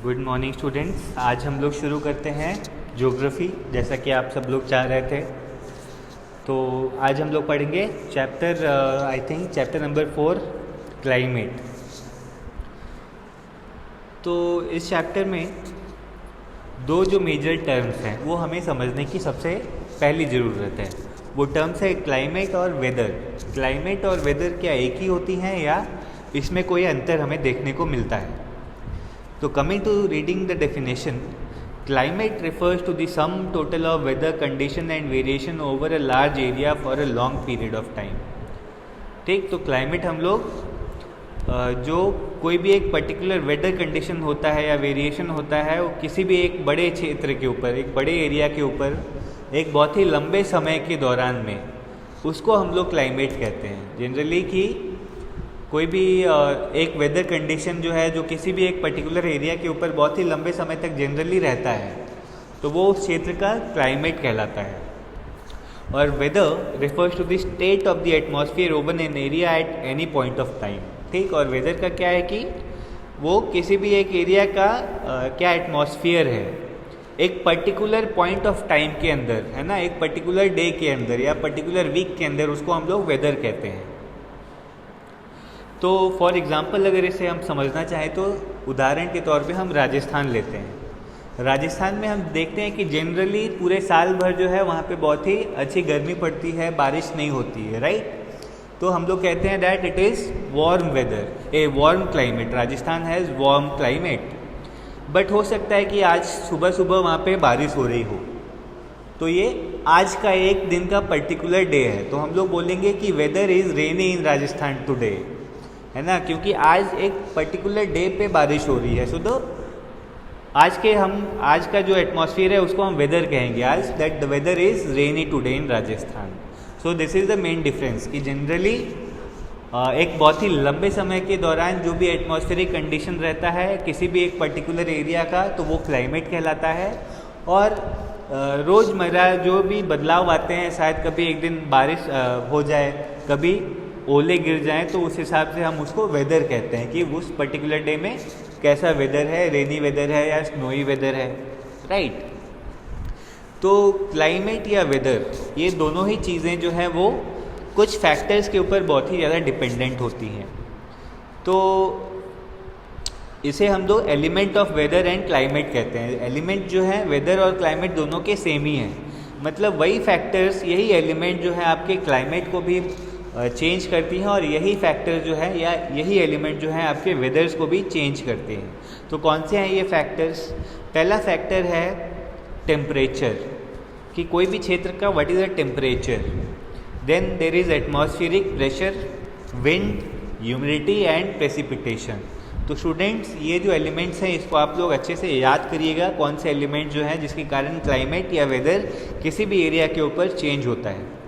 Good morning students. आज हम लोग शुरू करते हैं ज्योग्राफी, जैसा कि आप सब लोग चाह रहे थे। तो आज हम लोग पढ़ेंगे चैप्टर नंबर 4 क्लाइमेट। तो इस चैप्टर में दो जो मेजर टर्म्स हैं वो हमें समझने की सबसे पहली ज़रूरत है। वो टर्म्स है क्लाइमेट और वेदर। क्लाइमेट और वेदर क्या एक ही होती हैं या इसमें कोई अंतर हमें देखने को मिलता है? तो coming to reading the definition, climate refers to the sum total of weather condition and variation over a large area for a long period of time। ठीक, तो क्लाइमेट हम लोग जो कोई भी एक पर्टिकुलर वेदर कंडीशन होता है या वेरिएशन होता है वो किसी भी एक बड़े क्षेत्र के ऊपर, एक बड़े एरिया के ऊपर एक बहुत ही लंबे समय के दौरान में, उसको हम लोग क्लाइमेट कहते हैं। जनरली कि कोई भी एक वेदर कंडीशन जो है जो किसी भी एक पर्टिकुलर एरिया के ऊपर बहुत ही लंबे समय तक जनरली रहता है तो वो उस क्षेत्र का क्लाइमेट कहलाता है। और weather refers to the state of the atmosphere over an area at any point of time. ठीक, और वेदर का क्या है कि वो किसी भी एक एरिया का क्या एटमॉस्फेयर है एक पर्टिकुलर पॉइंट ऑफ टाइम के अंदर, है ना, एक पर्टिकुलर डे के अंदर या पर्टिकुलर वीक के अंदर, उसको हम लोग वेदर कहते हैं। तो फॉर एग्ज़ाम्पल अगर इसे हम समझना चाहें तो उदाहरण के तौर पे हम राजस्थान लेते हैं। राजस्थान में हम देखते हैं कि जनरली पूरे साल भर जो है वहाँ पे बहुत ही अच्छी गर्मी पड़ती है, बारिश नहीं होती है, राइट। तो हम लोग कहते हैं that it is warm weather, a warm climate. Rajasthan has warm climate. But हो सकता है कि आज सुबह सुबह वहाँ पे बारिश हो रही हो, तो ये आज का एक दिन का पर्टिकुलर डे है, तो हम लोग बोलेंगे कि weather is rainy in Rajasthan today, है ना, क्योंकि आज एक पर्टिकुलर डे पे बारिश हो रही है। सो तो आज का जो एटमॉस्फेयर है उसको हम वेदर कहेंगे आज, that the weather is rainy today in Rajasthan. So this is the main difference कि जनरली एक बहुत ही लंबे समय के दौरान जो भी एटमॉस्फेरिक कंडीशन रहता है किसी भी एक पर्टिकुलर एरिया का, तो वो क्लाइमेट कहलाता है। और रोज़मर्रा जो भी बदलाव आते हैं, शायद कभी एक दिन बारिश हो जाए, कभी ओले गिर जाएं, तो उस हिसाब से हम उसको वेदर कहते हैं कि उस पर्टिकुलर डे में कैसा वेदर है, रेनी वेदर है या स्नोई वेदर है, राइट। तो क्लाइमेट या वेदर, ये दोनों ही चीज़ें जो हैं वो कुछ फैक्टर्स के ऊपर बहुत ही ज़्यादा डिपेंडेंट होती हैं। तो इसे हम लोग element of weather and climate कहते हैं। एलिमेंट जो है वेदर और क्लाइमेट दोनों के सेम ही हैं, मतलब वही फैक्टर्स, यही एलिमेंट जो है आपके क्लाइमेट को भी चेंज करती हैं और यही फैक्टर जो है या यही एलिमेंट जो है आपके वेदर्स को भी चेंज करते हैं। तो कौन से हैं ये फैक्टर्स? पहला फैक्टर है टेम्परेचर, कि कोई भी क्षेत्र का what is the temperature. Then there is atmospheric pressure, wind, humidity and precipitation. तो स्टूडेंट्स, ये जो एलिमेंट्स हैं इसको आप लोग अच्छे से याद करिएगा, कौन से एलिमेंट जो हैं जिसके कारण क्लाइमेट या वेदर किसी भी एरिया के ऊपर चेंज होता है।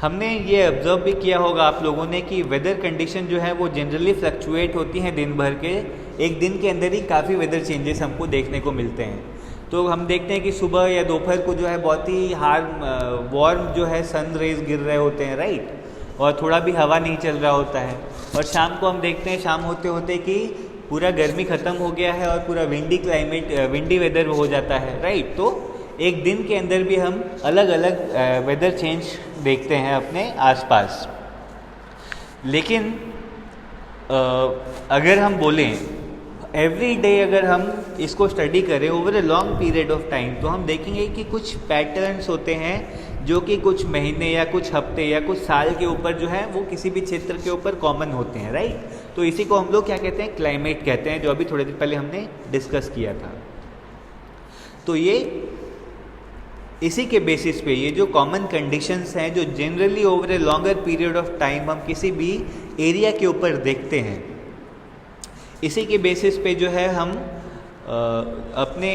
हमने ये ऑब्ज़र्व भी किया होगा आप लोगों ने कि वेदर कंडीशन जो है वो जनरली फ्लक्चुएट होती हैं दिन भर के, एक दिन के अंदर ही काफ़ी वेदर चेंजेस हमको देखने को मिलते हैं। तो हम देखते हैं कि सुबह या दोपहर को जो है बहुत ही वार्म जो है सन रेज गिर रहे होते हैं, राइट, और थोड़ा भी हवा नहीं चल रहा होता है। और शाम को हम देखते हैं शाम होते होते कि पूरा गर्मी ख़त्म हो गया है और पूरा विंडी वेदर हो जाता है, राइट। तो एक दिन के अंदर भी हम अलग अलग वेदर चेंज देखते हैं अपने आसपास। लेकिन अगर हम बोलें एवरी डे, अगर हम इसको स्टडी करें over a long period of time, तो हम देखेंगे कि कुछ पैटर्न्स होते हैं जो कि कुछ महीने या कुछ हफ्ते या कुछ साल के ऊपर जो है वो किसी भी क्षेत्र के ऊपर कॉमन होते हैं, राइट। तो इसी को हम लोग क्या कहते हैं? क्लाइमेट कहते हैं, जो अभी थोड़े दिन पहले हमने डिस्कस किया था। तो ये इसी के बेसिस पे ये जो कॉमन कंडीशंस हैं जो generally over a longer period of time हम किसी भी एरिया के ऊपर देखते हैं, इसी के बेसिस पे जो है हम अपने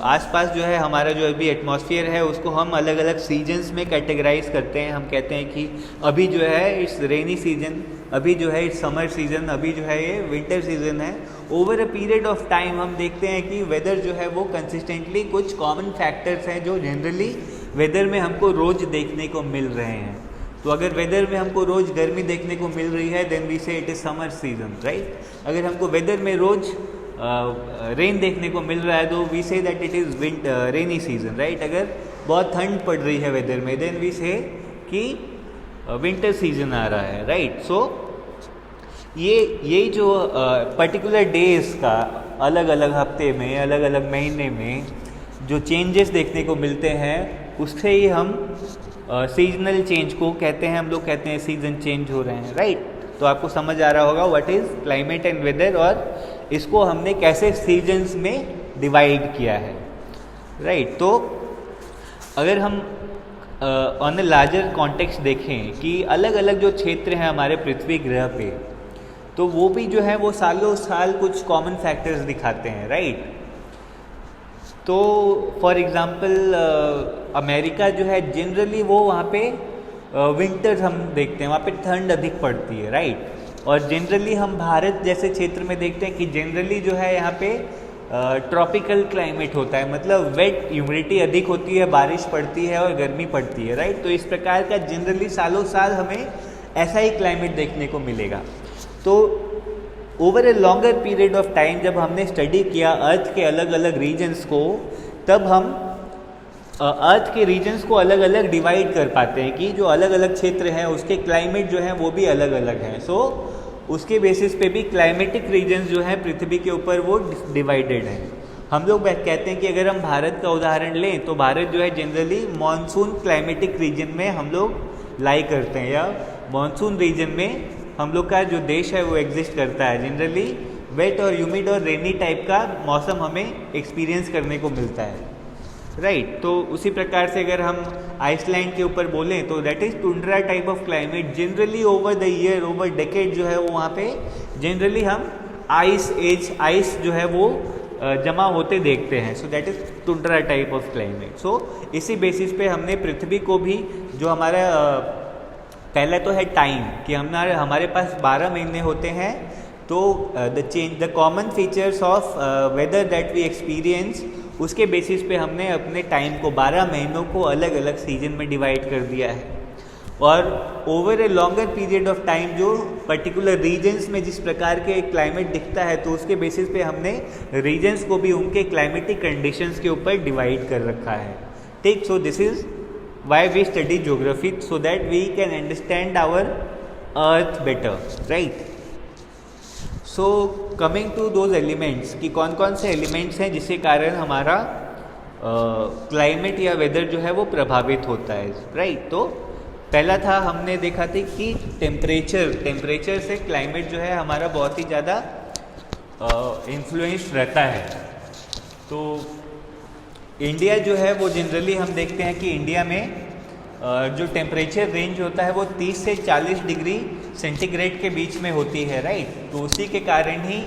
आसपास जो है हमारा जो अभी एटमॉस्फेयर है उसको हम अलग अलग सीजन्स में कैटेगराइज करते हैं। हम कहते हैं कि अभी जो है इट्स रेनी सीजन, अभी जो है इट्स समर सीजन, अभी जो है ये विंटर सीजन है। Over a period of time हम देखते हैं कि वेदर जो है वो कंसिस्टेंटली कुछ कॉमन फैक्टर्स हैं जो जनरली वेदर में हमको रोज़ देखने को मिल रहे हैं। तो अगर वेदर में हमको रोज़ गर्मी देखने को मिल रही है देन वी से it is summer season, right. अगर हमको वेदर में रोज़ रेन देखने को मिल रहा है तो we say that it is rainy season, right. अगर बहुत ठंड पड़ रही है वेदर में देन वी से कि विंटर सीजन आ रहा है, राइट। सो ये जो पर्टिकुलर डेज का अलग अलग हफ्ते में, अलग अलग महीने में जो चेंजेस देखने को मिलते हैं उससे ही हम सीजनल चेंज को कहते हैं। हम लोग कहते हैं सीजन चेंज हो रहे हैं, राइट। तो आपको समझ आ रहा होगा what is climate and weather और इसको हमने कैसे सीजन्स में डिवाइड किया है, राइट। तो अगर हम ऑन ए लार्जर कॉन्टेक्स्ट देखें कि अलग अलग जो क्षेत्र हैं हमारे पृथ्वी ग्रह पे, तो वो भी जो है वो सालों साल कुछ कॉमन फैक्टर्स दिखाते हैं, राइट। तो फॉर एग्ज़ाम्पल अमेरिका जो है जनरली वो वहाँ पे विंटर्स हम देखते हैं, वहाँ पे ठंड अधिक पड़ती है, राइट। और जनरली हम भारत जैसे क्षेत्र में देखते हैं कि जनरली जो है यहाँ पे ट्रॉपिकल क्लाइमेट होता है, मतलब वेट ह्यूमिडिटी अधिक होती है, बारिश पड़ती है और गर्मी पड़ती है, राइट। तो इस प्रकार का जनरली सालों साल हमें ऐसा ही क्लाइमेट देखने को मिलेगा। तो over a longer period of time जब हमने स्टडी किया अर्थ के अलग अलग रीजन्स को, तब हम अर्थ के रीजन्स को अलग अलग डिवाइड कर पाते हैं कि जो अलग अलग क्षेत्र हैं उसके क्लाइमेट जो हैं वो भी अलग अलग हैं। सो उसके बेसिस पे भी क्लाइमेटिक रीजन्स जो हैं पृथ्वी के ऊपर वो डिवाइडेड हैं। हम लोग कहते हैं कि अगर हम भारत का उदाहरण लें तो भारत जो है जनरली मॉनसून क्लाइमेटिक रीजन में हम लोग लाई करते हैं, या मॉनसून रीजन में हम लोग का जो देश है वो एग्जिस्ट करता है। जनरली वेट और ह्यूमिड और रेनी टाइप का मौसम हमें एक्सपीरियंस करने को मिलता है, राइट। तो उसी प्रकार से अगर हम आइसलैंड के ऊपर बोलें तो that is tundra type of climate. Generally over the year, over decade जो है वो वहाँ पे जनरली हम आइस जो है वो जमा होते देखते हैं। So that is tundra type of climate. So इसी बेसिस पे हमने पृथ्वी को भी जो हमारा पहला तो है टाइम कि हमारे पास 12 महीने होते हैं। तो the common features of weather that we experience, उसके बेसिस पे हमने अपने टाइम को 12 महीनों को अलग अलग सीजन में डिवाइड कर दिया है। और over a longer period of time जो पर्टिकुलर रीजन्स में जिस प्रकार के क्लाइमेट दिखता है तो उसके बेसिस पे हमने रीजन्स को भी उनके क्लाइमेटिक कंडीशंस के ऊपर डिवाइड कर रखा है, ठीक। सो this is why we study geography, so that we can understand our earth better, right। so coming to those elements कि कौन कौन से एलिमेंट्स हैं जिसके कारण हमारा क्लाइमेट या वेदर जो है वो प्रभावित होता है, राइट। तो पहला था हमने देखा था कि टेम्परेचर से क्लाइमेट जो है हमारा बहुत ही ज़्यादा इन्फ्लुएंस रहता है। तो इंडिया जो है वो जनरली हम देखते हैं कि इंडिया में जो टेम्परेचर रेंज होता है वो 30 से 40 डिग्री सेंटीग्रेड के बीच में होती है, राइट। तो उसी के कारण ही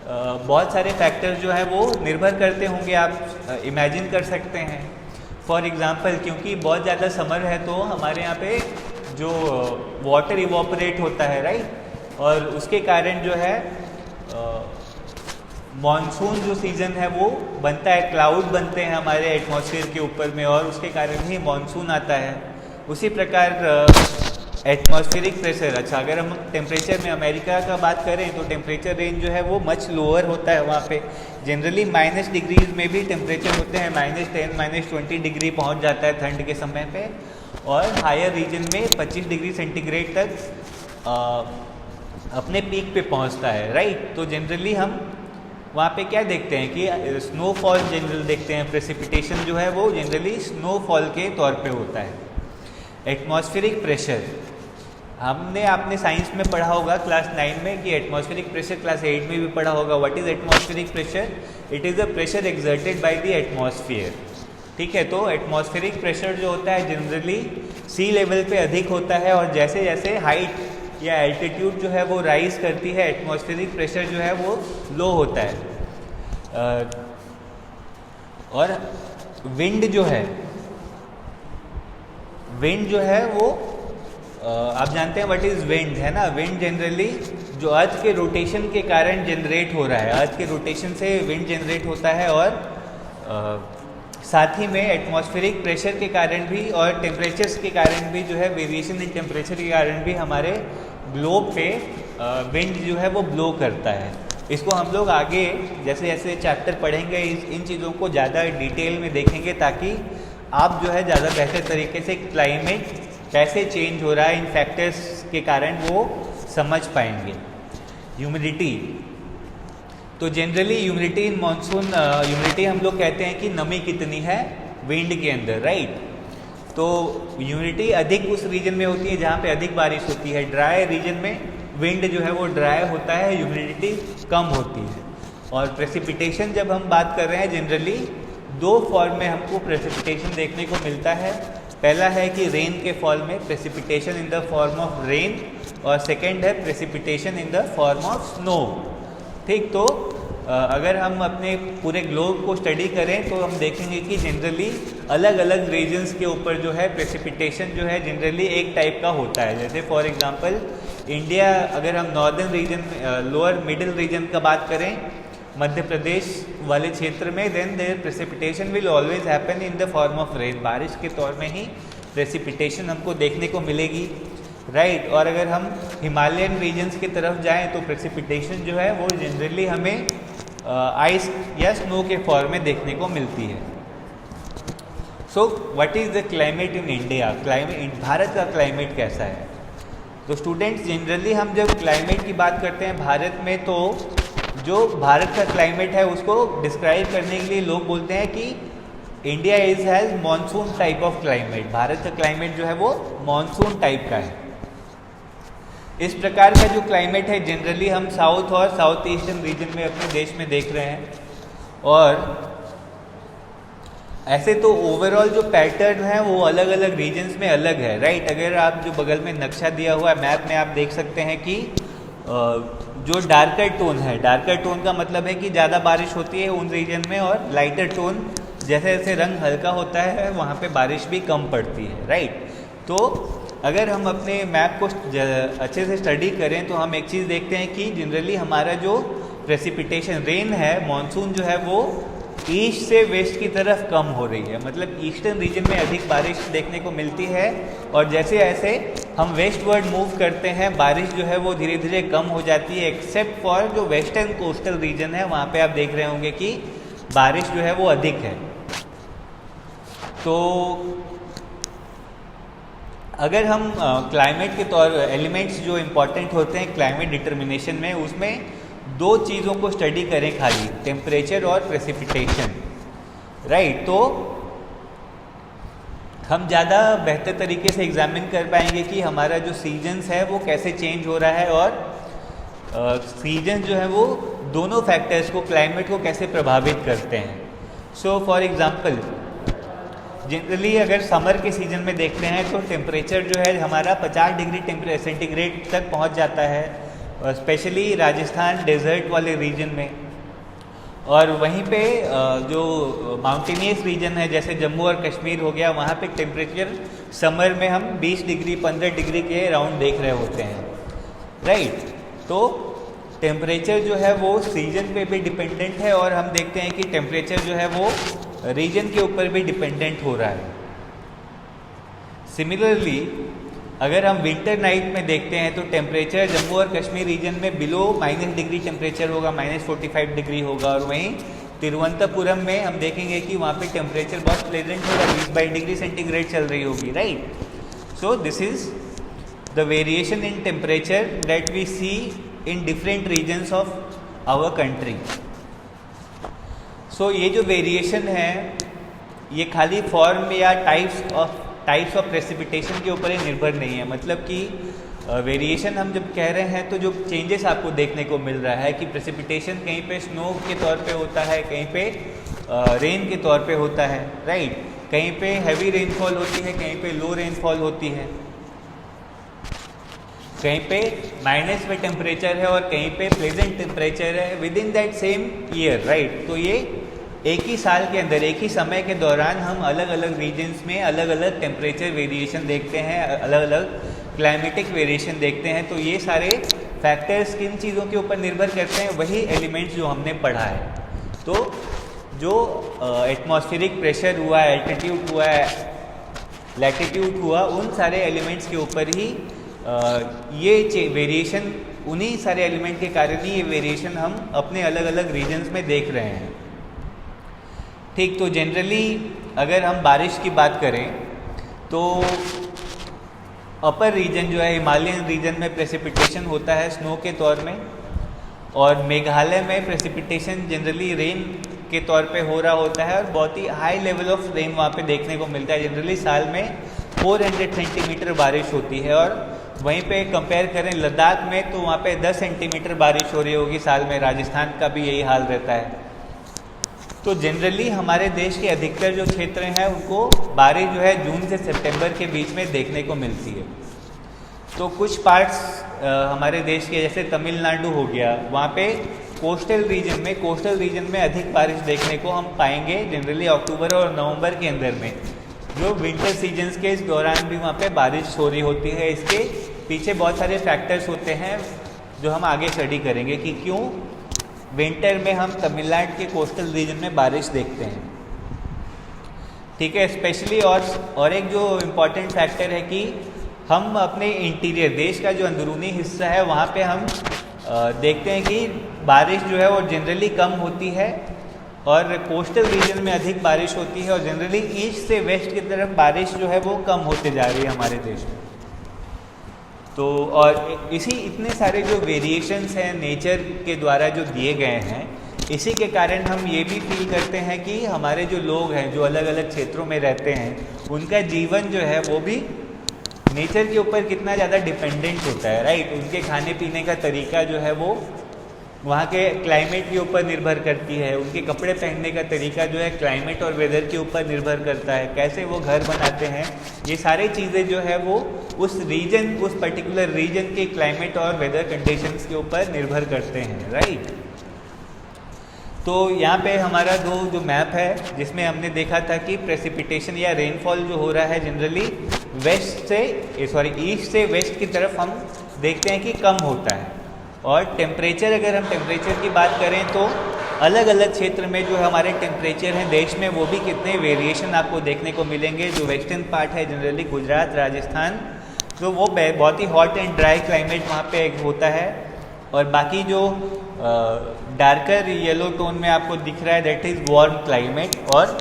बहुत सारे फैक्टर्स जो है वो निर्भर करते होंगे, आप इमेजिन कर सकते हैं। फॉर एग्ज़ाम्पल क्योंकि बहुत ज़्यादा समर है तो हमारे यहाँ पे जो वाटर इवोपरेट होता है, राइट। और उसके कारण जो है मॉनसून जो सीज़न है वो बनता है, क्लाउड बनते हैं हमारे एटमॉस्फेयर के ऊपर में और उसके कारण ही मॉनसून आता है। उसी प्रकार एटमॉस्फेरिक प्रेशर, अच्छा अगर हम टेम्परेचर में अमेरिका का बात करें तो टेम्परेचर रेंज जो है वो मच लोअर होता है वहाँ पे। जनरली माइनस डिग्रीज में भी टेम्परेचर होते हैं, -10 -20 डिग्री पहुँच जाता है ठंड के समय पे, और हायर रीजन में 25 डिग्री सेंटीग्रेड तक अपने पीक पे पहुँचता है, राइट। तो जनरली हम वहाँ पे क्या देखते हैं कि स्नोफॉल जनरल देखते हैं, प्रेसिपिटेशन जो है वो जनरली स्नोफॉल के तौर पे होता है। एटमॉस्फेरिक प्रेशर, आपने साइंस में पढ़ा होगा क्लास 9 में कि एटमॉस्फेरिक प्रेशर, क्लास 8 में भी पढ़ा होगा। What is atmospheric pressure? It is the pressure exerted by the atmosphere, ठीक है। तो एटमॉस्फेरिक प्रेशर जो होता है जनरली सी लेवल पे अधिक होता है, और जैसे जैसे हाइट या एल्टीट्यूड जो है वो राइज करती है एटमॉस्फेरिक प्रेशर जो है वो लो होता है। और विंड जो है वो आप जानते हैं व्हाट इज़ विंड, है ना। विंड जनरली जो अर्थ के रोटेशन के कारण जनरेट हो रहा है, अर्थ के रोटेशन से विंड जनरेट होता है, और साथ ही में एटमॉस्फेरिक प्रेशर के कारण भी और टेम्परेचर्स के कारण भी जो है वेरिएशन इन टेम्परेचर के कारण भी हमारे ग्लोब पे विंड जो है वो ब्लो करता है, इसको हम लोग आगे जैसे जैसे चैप्टर पढ़ेंगे इन चीज़ों को ज़्यादा डिटेल में देखेंगे, ताकि आप जो है ज़्यादा बेहतर तरीके से क्लाइमेट कैसे चेंज हो रहा है इन फैक्टर्स के कारण वो समझ पाएंगे। ह्यूमिडिटी, तो generally humidity in monsoon, humidity हम लोग कहते हैं कि नमी कितनी है विंड के अंदर, राइट। तो ह्यूमिडिटी अधिक उस रीजन में होती है जहाँ पे अधिक बारिश होती है। ड्राई रीजन में विंड जो है वो ड्राई होता है, ह्यूमिडिटी कम होती है। और प्रेसिपिटेशन जब हम बात कर रहे हैं, जनरली दो फॉर्म में हमको प्रेसिपिटेशन देखने को मिलता है। पहला है कि रेन के फॉल में precipitation in the form of rain, और सेकेंड है precipitation in the form of snow, ठीक। तो अगर हम अपने पूरे ग्लोब को स्टडी करें तो हम देखेंगे कि जनरली अलग अलग रीजन्स के ऊपर जो है प्रेसिपिटेशन जो है जनरली एक टाइप का होता है। जैसे फॉर एग्जांपल इंडिया, अगर हम नॉर्दर्न रीजन में, लोअर मिडिल रीजन का बात करें, मध्य प्रदेश वाले क्षेत्र में, then there precipitation will always happen in the form of rain, बारिश के तौर में ही प्रेसिपिटेशन हमको देखने को मिलेगी, राइट। और अगर हम हिमालयन रीजन्स की तरफ जाएं तो प्रेसिपिटेशन जो है वो जनरली हमें आइस या स्नो के फॉर्म में देखने को मिलती है। So what is the climate in India, climate, Bharat का क्लाइमेट कैसा है। तो स्टूडेंट्स, जनरली हम जब क्लाइमेट की बात करते हैं भारत में, तो जो भारत का क्लाइमेट है उसको डिस्क्राइब करने के लिए लोग बोलते हैं कि India has monsoon type of climate, Bharat का क्लाइमेट जो है वो मानसून टाइप का है। इस प्रकार का जो क्लाइमेट है जनरली हम साउथ और साउथ ईस्टर्न रीजन में अपने देश में देख रहे हैं। और ऐसे तो ओवरऑल जो पैटर्न है वो अलग अलग रीजन्स में अलग है, राइट। अगर आप जो बगल में नक्शा दिया हुआ है मैप में, आप देख सकते हैं कि जो डार्कर टोन है, डार्कर टोन का मतलब है कि ज़्यादा बारिश होती है उन रीजन में, और लाइटर टोन जैसे जैसे रंग हल्का होता है वहाँ पे बारिश भी कम पड़ती है, राइट। तो अगर हम अपने मैप को अच्छे से स्टडी करें तो हम एक चीज़ देखते हैं कि जनरली हमारा जो प्रेसिपिटेशन रेन है, मानसून जो है वो ईस्ट से वेस्ट की तरफ कम हो रही है, मतलब ईस्टर्न रीजन में अधिक बारिश देखने को मिलती है। और जैसे जैसे हम वेस्टवर्ड मूव करते हैं, बारिश जो है वो धीरे धीरे कम हो जाती है, एक्सेप्ट फॉर जो वेस्टर्न कोस्टल रीजन है, वहाँ पे आप देख रहे होंगे कि बारिश जो है वो अधिक है। तो अगर हम क्लाइमेट के तौर एलिमेंट्स जो इम्पॉर्टेंट होते हैं क्लाइमेट डिटर्मिनेशन में, उसमें दो चीज़ों को स्टडी करें खाली, टेम्परेचर और प्रेसिपिटेशन, राइट। तो हम ज़्यादा बेहतर तरीके से एग्जामिन कर पाएंगे कि हमारा जो सीजन्स है वो कैसे चेंज हो रहा है, और सीजन्स जो है वो दोनों फैक्टर्स को, क्लाइमेट को कैसे प्रभावित करते हैं। सो फॉर एग्जांपल जनरली अगर समर के सीजन में देखते हैं तो टेम्परेचर जो है हमारा 50 डिग्री सेंटीग्रेड तक पहुंच जाता है, स्पेशली राजस्थान डेजर्ट वाले रीजन में। और वहीं पे जो माउंटेनियस रीजन है जैसे जम्मू और कश्मीर हो गया, वहाँ पे टेम्परेचर समर में हम 20 डिग्री 15 डिग्री के अराउंड देख रहे होते हैं, राइट। तो टेम्परेचर जो है वो सीजन पे भी डिपेंडेंट है, और हम देखते हैं कि टेम्परेचर जो है वो रीजन के ऊपर भी डिपेंडेंट हो रहा है। सिमिलरली अगर हम विंटर नाइट में देखते हैं तो टेम्परेचर जम्मू और कश्मीर रीजन में बिलो -, डिग्री टेम्परेचर होगा, -45 डिग्री होगा। और वहीं तिरुवनंतपुरम में हम देखेंगे कि वहाँ पे टेम्परेचर बहुत प्लेजेंट होगा, 20-22 डिग्री सेंटीग्रेड चल रही होगी, right. So this is the variation in temperature that we see in different regions of our country. So ये जो वेरिएशन है ये खाली फॉर्म या टाइप्स ऑफ प्रेसिपिटेशन के ऊपर ही निर्भर नहीं है, मतलब कि वेरिएशन हम जब कह रहे हैं तो जो चेंजेस आपको देखने को मिल रहा है कि प्रेसिपिटेशन कहीं पे स्नो के तौर पे होता है, कहीं पे रेन के तौर पे होता है, राइट। कहीं पे हैवी रेनफॉल होती है, कहीं पे लो रेनफॉल होती है, कहीं पे माइनस में टेम्परेचर है और कहीं पे प्लेजेंट टेम्परेचर है with in that same year, right. तो ये एक ही साल के अंदर, एक ही समय के दौरान हम अलग अलग रीजन्स में अलग अलग टेम्परेचर वेरिएशन देखते हैं, अलग अलग क्लाइमेटिक वेरिएशन देखते हैं। तो ये सारे फैक्टर्स किन चीज़ों के ऊपर निर्भर करते हैं, वही एलिमेंट्स जो हमने पढ़ा है। तो जो एटमॉस्फेरिक प्रेशर हुआ, एल्टीट्यूड हुआ, लैटिट्यूड हुआ, उन सारे एलिमेंट्स के ऊपर ही ये वेरिएशन उन्हीं सारे एलिमेंट के कारण ही ये वेरिएशन हम अपने अलग अलग रीजन्स में देख रहे हैं। ठीक, तो जनरली अगर हम बारिश की बात करें तो अपर रीजन जो है हिमालयन रीजन में प्रेसिपिटेशन होता है स्नो के तौर में, और मेघालय में प्रेसिपिटेशन जनरली रेन के तौर पे हो रहा होता है और बहुत ही हाई लेवल ऑफ रेन वहाँ पे देखने को मिलता है। जनरली साल में 400 सेंटीमीटर बारिश होती है, और वहीं पे कंपेयर करें लद्दाख में तो वहाँ पे 10 सेंटीमीटर बारिश हो रही होगी साल में। राजस्थान का भी यही हाल रहता है। तो जनरली हमारे देश के अधिकतर जो क्षेत्र हैं उनको बारिश जो है जून से सितंबर के बीच में देखने को मिलती है। तो कुछ पार्ट्स हमारे देश के जैसे तमिलनाडु हो गया, वहाँ पे कोस्टल रीजन में अधिक बारिश देखने को हम पाएंगे जनरली अक्टूबर और नवंबर के अंदर में, जो विंटर सीजन्स के इस दौरान भी वहाँ पे बारिश हो रही होती है। इसके पीछे बहुत सारे फैक्टर्स होते हैं जो हम आगे स्टडी करेंगे कि क्यों विंटर में हम तमिलनाडु के कोस्टल रीजन में बारिश देखते हैं। ठीक है, स्पेशली और एक जो इम्पॉर्टेंट फैक्टर है कि हम अपने इंटीरियर देश का जो अंदरूनी हिस्सा है वहाँ पे हम देखते हैं कि बारिश जो है वो जनरली कम होती है और कोस्टल रीजन में अधिक बारिश होती है, और जनरली ईस्ट से वेस्ट की तरफ बारिश जो है वो कम होते जा रही है हमारे देश में। तो और इतने सारे जो वेरिएशंस हैं नेचर के द्वारा जो दिए गए हैं, इसी के कारण हम ये भी फील करते हैं कि हमारे जो लोग हैं जो अलग अलग क्षेत्रों में रहते हैं उनका जीवन जो है वो भी नेचर के ऊपर कितना ज़्यादा डिपेंडेंट होता है, राइट। उनके खाने पीने का तरीका जो है वो वहाँ के क्लाइमेट के ऊपर निर्भर करती है, उनके कपड़े पहनने का तरीका जो है क्लाइमेट और वेदर के ऊपर निर्भर करता है, कैसे वो घर बनाते हैं, ये सारी चीज़ें जो है वो उस पर्टिकुलर रीजन के क्लाइमेट और वेदर कंडीशंस के ऊपर निर्भर करते हैं, राइट। तो यहाँ पे हमारा जो मैप है जिसमें हमने देखा था कि प्रेसिपिटेशन या रेनफॉल जो हो रहा है जनरली ईस्ट से वेस्ट की तरफ हम देखते हैं कि कम होता है, और टेम्परेचर अगर हम टेम्परेचर की बात करें तो अलग अलग क्षेत्र में जो हमारे टेम्परेचर हैं देश में वो भी कितने वेरिएशन आपको देखने को मिलेंगे। जो वेस्टर्न पार्ट है जनरली गुजरात, राजस्थान, तो वो बहुत ही हॉट एंड ड्राई क्लाइमेट वहाँ पे होता है, और बाकी जो डार्कर येलो टोन में आपको दिख रहा है दैट इज़ वार्म क्लाइमेट, और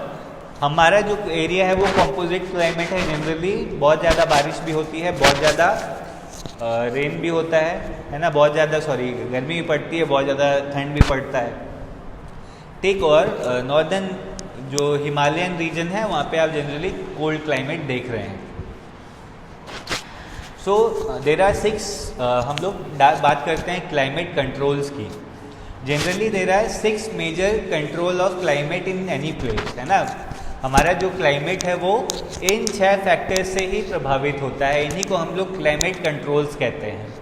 हमारा जो एरिया है वो कंपोजिट क्लाइमेट है। जनरली बहुत ज़्यादा बारिश भी होती है, बहुत ज़्यादा रेन भी होता है ना, बहुत ज़्यादा गर्मी भी पड़ती है, बहुत ज़्यादा ठंड भी पड़ता है, ठीक। और नॉर्दर्न जो हिमालयन रीजन है वहाँ पे आप जनरली कोल्ड क्लाइमेट देख रहे हैं। सो देर आर 6 हम लोग बात करते हैं क्लाइमेट कंट्रोल्स की। Generally there are 6 major control of climate in any place, है ना। हमारा जो क्लाइमेट है वो इन 6 फैक्टर्स से ही प्रभावित होता है, इन्हीं को हम लोग क्लाइमेट कंट्रोल्स कहते हैं।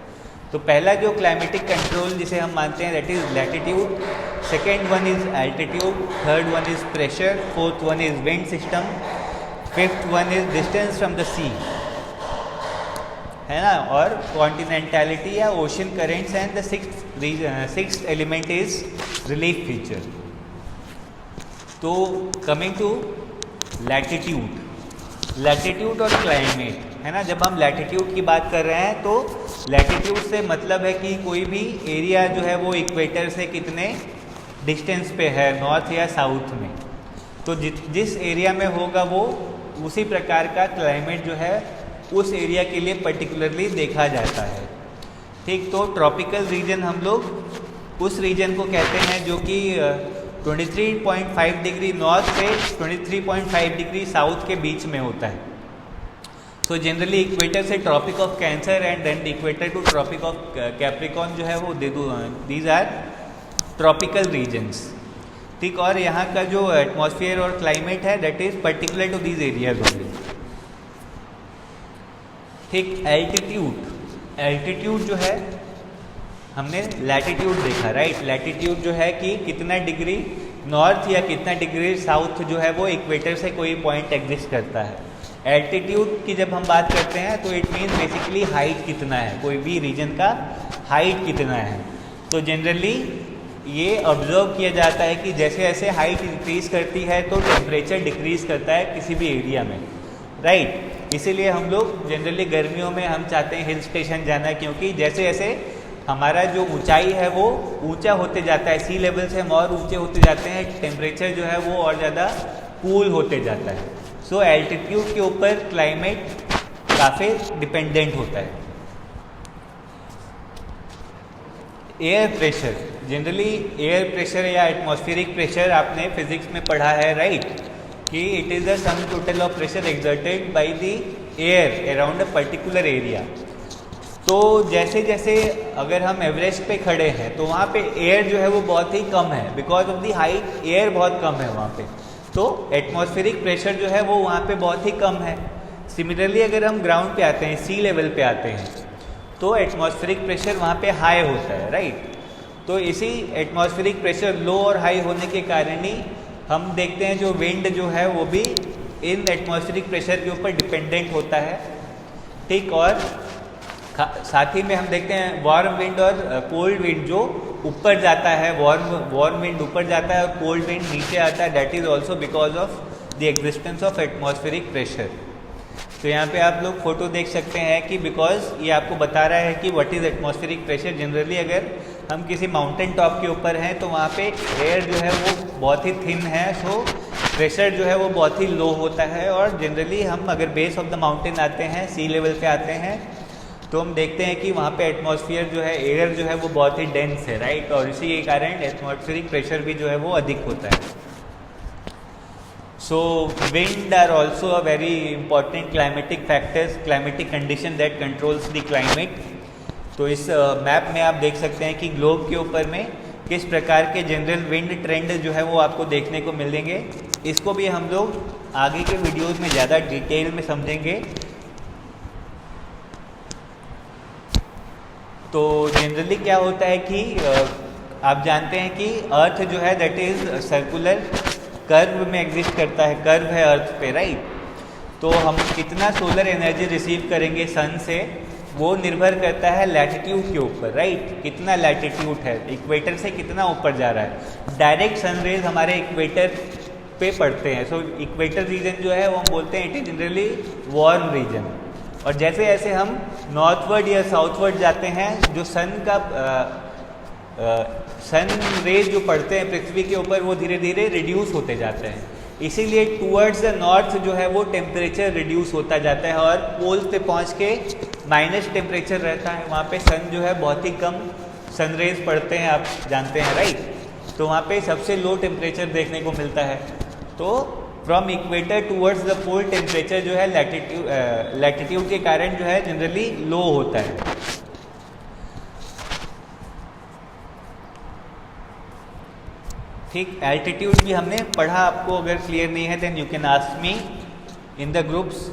तो पहला जो क्लाइमेटिक कंट्रोल जिसे हम मानते हैं that is latitude, second one is altitude, third one is pressure, fourth one is wind system, fifth one is distance from the sea, है ना, और कॉन्टिनेंटलिटी या ocean currents, and the sixth element is relief feature. तो coming to latitude और climate, है ना। जब हम लैटिट्यूड की बात कर रहे हैं तो लैटिट्यूड से मतलब है कि कोई भी एरिया जो है वो इक्वेटर से कितने डिस्टेंस पे है, नॉर्थ या साउथ में, तो जिस एरिया में होगा वो उसी प्रकार का क्लाइमेट जो है उस एरिया के लिए पर्टिकुलरली देखा जाता है, ठीक। तो ट्रॉपिकल रीजन हम लोग उस रीजन को कहते हैं जो कि 23.5 डिग्री नॉर्थ से 23.5 डिग्री साउथ के बीच में होता है। सो जनरली इक्वेटर से tropic of cancer and then equator to tropic of capricorn जो है वो दीज आर ट्रॉपिकल रीजन्स, ठीक। और यहाँ का जो एटमॉस्फेयर और क्लाइमेट है that is particular to these areas only, ठीक। एल्टीट्यूड जो है हमने लैटिट्यूड देखा, राइट। लैटिट्यूड जो है कि कितना डिग्री नॉर्थ या कितना डिग्री साउथ जो है वो इक्वेटर से कोई पॉइंट एग्जिस्ट करता है। एल्टीट्यूड की जब हम बात करते हैं तो इट मीन्स बेसिकली हाइट कितना है, कोई भी रीजन का हाइट कितना है। तो जनरली ये ऑब्जर्व किया जाता है कि जैसे जैसे हाइट इंक्रीज करती है तो टेम्परेचर डिक्रीज करता है किसी भी एरिया में, राइट। इसीलिए हम लोग जनरली गर्मियों में हम चाहते हैं हिल स्टेशन जाना, क्योंकि जैसे जैसे हमारा जो ऊंचाई है वो ऊंचा होते जाता है, सी लेवल से हम और ऊंचे होते जाते हैं, टेम्परेचर जो है वो और ज़्यादा कूल होते जाता है। सो एल्टीट्यूड के ऊपर क्लाइमेट काफ़ी डिपेंडेंट होता है। Air pressure, generally air pressure या एटमॉस्फेरिक प्रेशर आपने फिजिक्स में पढ़ा है, राइट, कि it is the sum total of pressure exerted by the air around a particular area. तो जैसे जैसे अगर हम एवरेस्ट पे खड़े हैं तो वहाँ पे एयर जो है वो बहुत ही कम है, because of the height air बहुत कम है वहाँ पे, तो एटमॉस्फेरिक प्रेशर जो है वो वहाँ पे बहुत ही कम है। सिमिलरली अगर हम ग्राउंड पे आते हैं, सी लेवल पे आते हैं, तो एटमॉस्फेरिक प्रेशर वहाँ पे हाई होता है, राइट। तो इसी एटमॉस्फेरिक प्रेशर लो और हाई होने के कारण ही हम देखते हैं जो विंड जो है वो भी इन एटमॉस्फेरिक प्रेशर के ऊपर डिपेंडेंट होता है, ठीक। और साथ ही में हम देखते हैं वार्म विंड और कोल्ड विंड जो ऊपर जाता है, वार्म विंड ऊपर जाता है और कोल्ड विंड नीचे आता है, that is also because of the existence of atmospheric pressure. तो यहाँ पे आप लोग फोटो देख सकते हैं कि बिकॉज ये आपको बता रहा है कि what is atmospheric pressure. Generally अगर हम किसी माउंटेन टॉप के ऊपर हैं तो वहाँ पे एयर जो है वो बहुत ही थिन है, सो प्रेशर जो है वो बहुत ही लो होता है। और जनरली हम अगर बेस ऑफ द माउंटेन आते हैं, सी लेवल पे आते हैं, तो हम देखते हैं कि वहाँ पे एटमॉस्फेयर जो है, एयर जो है वो बहुत ही डेंस है, राइट, और इसी के कारण एटमॉस्फेरिक प्रेशर भी जो है वो अधिक होता है। So wind are also a very important climatic factors, climatic condition that controls the climate. तो इस मैप में आप देख सकते हैं कि ग्लोब के ऊपर में किस प्रकार के जनरल विंड ट्रेंड जो है वो आपको देखने को मिलेंगे। इसको भी हम लोग आगे के वीडियोज़ में ज़्यादा डिटेल में समझेंगे। तो जनरली क्या होता है कि आप जानते हैं कि अर्थ जो है दैट इज़ सर्कुलर कर्व में एग्जिस्ट करता है, कर्व है अर्थ पे, राइट। तो हम कितना सोलर एनर्जी रिसीव करेंगे सन से वो निर्भर करता है लैटिट्यूड के ऊपर, राइट, कितना लैटिट्यूड है, इक्वेटर से कितना ऊपर जा रहा है। डायरेक्ट सन रेज हमारे इक्वेटर पे पड़ते हैं, सो इक्वेटर रीजन जो है वो हम बोलते हैं it is generally warm region. और जैसे जैसे हम नॉर्थवर्ड या साउथवर्ड जाते हैं, जो सन रेज जो पड़ते हैं पृथ्वी के ऊपर वो धीरे धीरे रिड्यूस होते जाते हैं, इसीलिए टूवर्ड्स द नॉर्थ जो है वो टेम्परेचर रिड्यूस होता जाता है और पोल्स पे पहुंच के माइनस टेम्परेचर रहता है। वहाँ पे सन जो है बहुत ही कम सन रेज पड़ते हैं, आप जानते हैं, राइट। तो वहाँ पे सबसे लो टेम्परेचर देखने को मिलता है। तो from equator towards the pole temperature जो है लैटिट्यूड के कारण जो है जनरली लो होता है। ठीक, एल्टीट्यूड भी हमने पढ़ा, आपको अगर क्लियर नहीं है then you can ask me in the groups.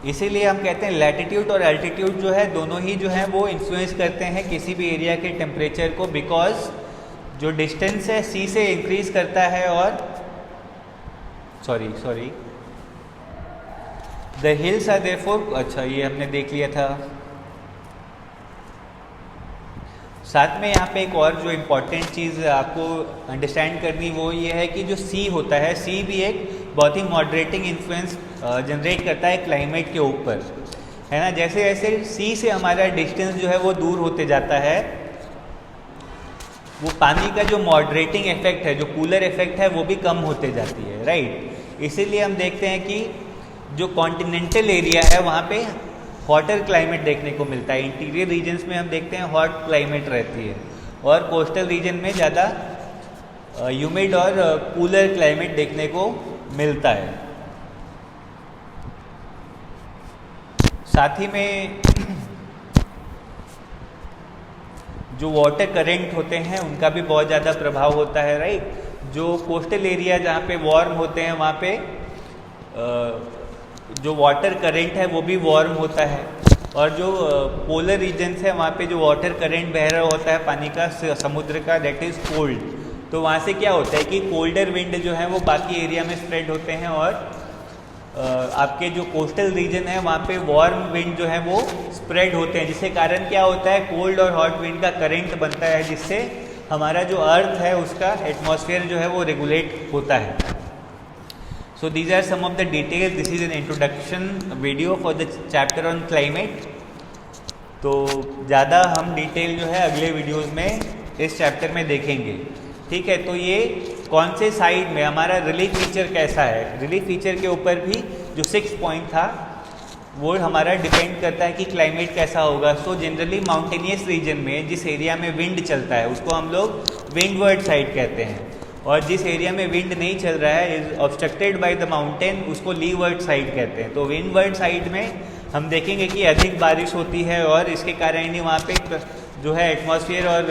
इसीलिए हम कहते हैं लैटिट्यूड और एल्टीट्यूड जो है दोनों ही जो है वो इन्फ्लुएंस करते हैं किसी भी एरिया के टेम्परेचर को, बिकॉज जो डिस्टेंस है सी से इंक्रीज करता है और sorry the hills are therefore, अच्छा ये हमने देख लिया था। साथ में यहाँ पे एक और जो इम्पोर्टेंट चीज़ आपको अंडरस्टैंड करनी वो ये है कि जो सी होता है, सी भी एक बहुत ही मॉडरेटिंग इन्फ्लुएंस जनरेट करता है क्लाइमेट के ऊपर, है ना। जैसे जैसे सी से हमारा डिस्टेंस जो है वो दूर होते जाता है, वो पानी का जो मॉडरेटिंग इफेक्ट है, जो कूलर इफेक्ट है, वो भी कम होते जाती है, राइट। इसीलिए हम देखते हैं कि जो कॉन्टिनेंटल एरिया है वहाँ पे हॉटर क्लाइमेट देखने को मिलता है। इंटीरियर रीजन्स में हम देखते हैं हॉट क्लाइमेट रहती है, और कोस्टल रीजन में ज़्यादा ह्यूमिड और कूलर क्लाइमेट देखने को मिलता है। साथ ही में जो वाटर करंट होते हैं उनका भी बहुत ज़्यादा प्रभाव होता है, राइट। जो कोस्टल एरिया जहाँ पे वार्म होते हैं वहाँ पे जो वाटर करंट है वो भी वार्म होता है, और जो पोलर रीजन्स है वहाँ पे जो वाटर करंट बह रहा होता है पानी का, समुद्र का, दैट इज़ कोल्ड। तो वहाँ से क्या होता है कि कोल्डर विंड जो है वो बाकी एरिया में स्प्रेड होते हैं, और आपके जो कोस्टल रीजन है वहाँ पे वार्म विंड जो है वो स्प्रेड होते हैं, जिसके कारण क्या होता है कोल्ड और हॉट विंड का करंट बनता है, जिससे हमारा जो अर्थ है उसका एटमॉस्फेयर जो है वो रेगुलेट होता है। So these are some of the details. This is an introduction video for the chapter on climate. तो ज़्यादा हम डिटेल जो है अगले वीडियोस में इस चैप्टर में देखेंगे, ठीक है। तो ये कौन से साइड में हमारा रिलीफ फीचर कैसा है, रिलीफ फीचर के ऊपर भी जो 6 पॉइंट था वो हमारा डिपेंड करता है कि क्लाइमेट कैसा होगा। सो जनरली माउंटेनियस रीजन में जिस एरिया में विंड चलता है उसको हम लोग विंडवर्ड साइड कहते हैं, और जिस एरिया में विंड नहीं चल रहा है, is obstructed by the mountain, उसको लीवर्ड साइड कहते हैं। तो विंडवर्ड साइड में हम देखेंगे कि अधिक बारिश होती है और इसके कारण ही वहाँ पे जो है एटमॉस्फेयर और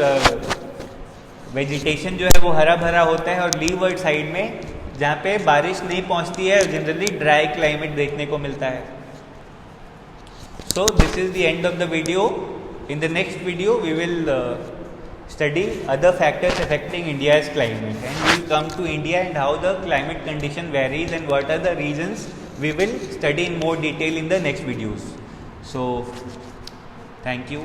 वेजिटेशन जो है वो हरा भरा होता है, और लीवर्ड साइड में जहाँ पे बारिश नहीं पहुँचती है जनरली ड्राई क्लाइमेट देखने को मिलता है। So this is the end of the video. In the next video we will study other factors affecting India's climate, and we will come to India and how the climate condition varies and what are the reasons. We will study in more detail in the next videos. So thank you.